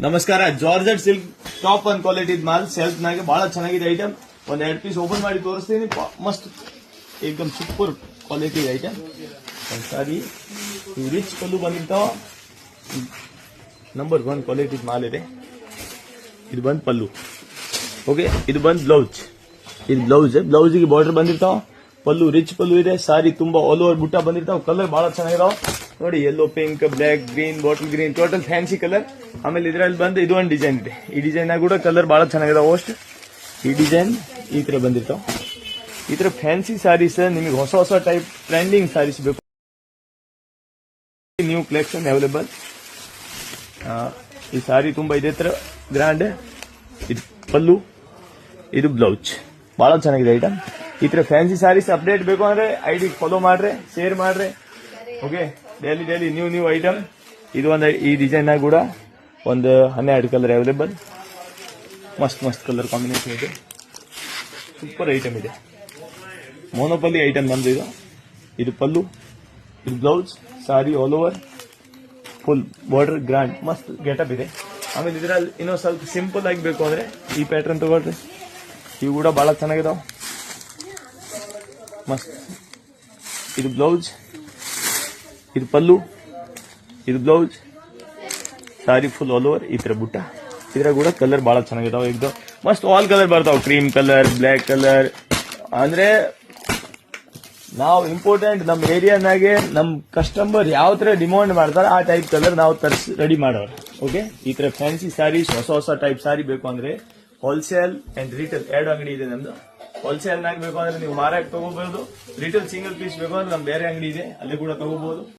ನಮಸ್ಕಾರ. Georgette silk top one quality mall self ನಾಗೆ ಬಹಳ ಚೆನ್ನಾಗಿದೆ ಐಟಮ್. ಒಂದ್ 2 ಪೀಸ್ ಓಪನ್ ಮಾಡಿ ತೋರಿಸ್ತೀನಿ. ಮಸ್ತ್ ಏಕದಮ್ ಸೂಪರ್ ಕ್ವಾಲಿಟಿ ಐಟಮ್. ಸಾರಿ ರಿಚ್ ಪಲ್ಲು ಬಂದಿರ್ತಾವ. ನಂಬರ್ 1 ಕ್ವಾಲಿಟಿ ಮಾಲ್ ಇದೆ. ಇದು ಬಂದ್ ಪಲ್ಲು. ಓಕೆ, ಇದು ಬಂದ್ ಬ್ಲೌಸ್. ಇದು ಬ್ಲೌಸ್ಗೆ ಬಾರ್ಡರ್ ಬಂದಿರ್ತಾವ. ಪಲ್ಲು ರಿಚ್ ಪಲ್ಲು ಇದೆ. ಸಾರಿ ತುಂಬಾ ಆಲ್ ಓವರ್ ಬುಟ್ಟ ಬಂದಿರ್ತಾವ. ಕಲರ್ ಬಹಳ ಚೆನ್ನಾಗಿದಾವ ನೋಡಿ. Yellow, pink, black, green, bottle green, total fancy colour. ಆಮೇಲೆ ಇದ್ರಲ್ಲಿ ಬಂದು ಇದು ಒಂದು ಡಿಸೈನ್ ಇದೆ. ಈ ಡಿಸೈನ್ ಕೂಡ ಕಲರ್ ಬಹಳ ಚೆನ್ನಾಗಿದಾವ. ಅಷ್ಟು ಈ ಡಿಸೈನ್ ಈ ತರ ಬಂದಿರ್ತಾವ. ಈ ತರ ಫ್ಯಾನ್ಸಿ ಸ್ಯಾರೀಸ್ ನಿಮಗೆ ಹೊಸ ಹೊಸ ಟೈಪ್ ಟ್ರೆಂಡಿಂಗ್ ಸ್ಯಾರೀಸ್ ಬೇಕು, ನ್ಯೂ ಕಲೆಕ್ಷನ್ ಅವೈಲೇಬಲ್. ಈ ಸಾರಿ ತುಂಬಾ ಇದೇ ತರ ಗ್ರ್ಯಾಂಡ್. ಇದು ಪಲ್ಲು, ಇದು ಬ್ಲೌಸ್. ಬಹಳ ಚೆನ್ನಾಗಿದೆ ಐಟಮ್. ಈ ತರ ಫ್ಯಾನ್ಸಿ ಸ್ಯಾರೀಸ್ ಅಪ್ಡೇಟ್ ಬೇಕು ಅಂದ್ರೆ ಐಡಿ ಫಾಲೋ ಮಾಡ್ರೆ, ಶೇರ್ ಮಾಡ್ರೆ. Okay, daily new item. ಇದು ಒಂದು ಈ ಡಿಸೈನ್ ಕೂಡ ಒಂದು 12 ಕಲರ್ ಅವೈಲೇಬಲ್. ಮಸ್ತ್ ಕಲರ್ ಕಾಂಬಿನೇಷನ್ ಇದೆ. ಸೂಪರ್ ಐಟಮ್ ಇದೆ. ಮೋನೋಪಲ್ಲಿ ಐಟಮ್ ನಮ್ದು ಇದು. ಇದು ಪಲ್ಲು, ಇದು blouse. Sari all over full border grand ಮಸ್ತ್ ಗೆಟಪ್ ಇದೆ. ಆಮೇಲೆ ಇದರಲ್ಲಿ ಇನ್ನೂ ಸ್ವಲ್ಪ ಸಿಂಪಲ್ ಆಗಿ ಬೇಕು ಅಂದ್ರೆ ಈ ಪ್ಯಾಟರ್ನ್ ತಗೊಳ್ರಿ. ಇವು ಕೂಡ ಬಹಳ ಚೆನ್ನಾಗಿದಾವ. ಮಸ್ತ್. ಇದು ಬ್ಲೌಸ್, ಇದು ಪಲ್ಲು, ಇದು ಬ್ಲೌಸ್. ಸಾರಿ ಫುಲ್ ಆಲ್ ಓವರ್ ಈ ತರ ಬುಟ್ಟ. ಇದ್ರ ಕೂಡ ಕಲರ್ ಬಹಳ ಚೆನ್ನಾಗಿದಾವ. ಏಕದಮ್ ಮಸ್ತ್ ಆಲ್ ಕಲರ್ ಬರ್ತಾವ. Cream colour, black colour. ಅಂದ್ರೆ ನಾವು ಇಂಪಾರ್ಟೆಂಟ್ ನಮ್ಮ ಏರಿಯಾನಾಗೆ ನಮ್ ಕಸ್ಟಮರ್ ಯಾವ ತರ ಡಿಮಾಂಡ್ ಮಾಡ್ತಾರೆ ಆ ಟೈಪ್ ಕಲರ್ ನಾವು ತರಿಸಿ ರೆಡಿ ಮಾಡೋರು. ಓಕೆ, ಈ ತರ ಫ್ಯಾನ್ಸಿ ಸ್ಯಾರೀಸ್ ಹೊಸ ಟೈಪ್ ಸಾರಿ ಬೇಕು ಅಂದ್ರೆ ಹೋಲ್ಸೇಲ್ ಅಂಡ್ ರಿಟೇಲ್ 2 ಅಂಗಡಿ ಇದೆ ನಮ್ದು. ಹೋಲ್ಸೇಲ್ ನಾಗ ಬೇಕು ಅಂದ್ರೆ ನೀವು ಮಾರಾಕ್ ತಗೋಬಹುದು. ರಿಟೇಲ್ ಸಿಂಗಲ್ ಪೀಸ್ ಬೇಕು ಅಂದ್ರೆ ನಮ್ ಬೇರೆ ಅಂಗಡಿ ಇದೆ, ಅಲ್ಲಿ ಕೂಡ ತಗೋಬಹುದು.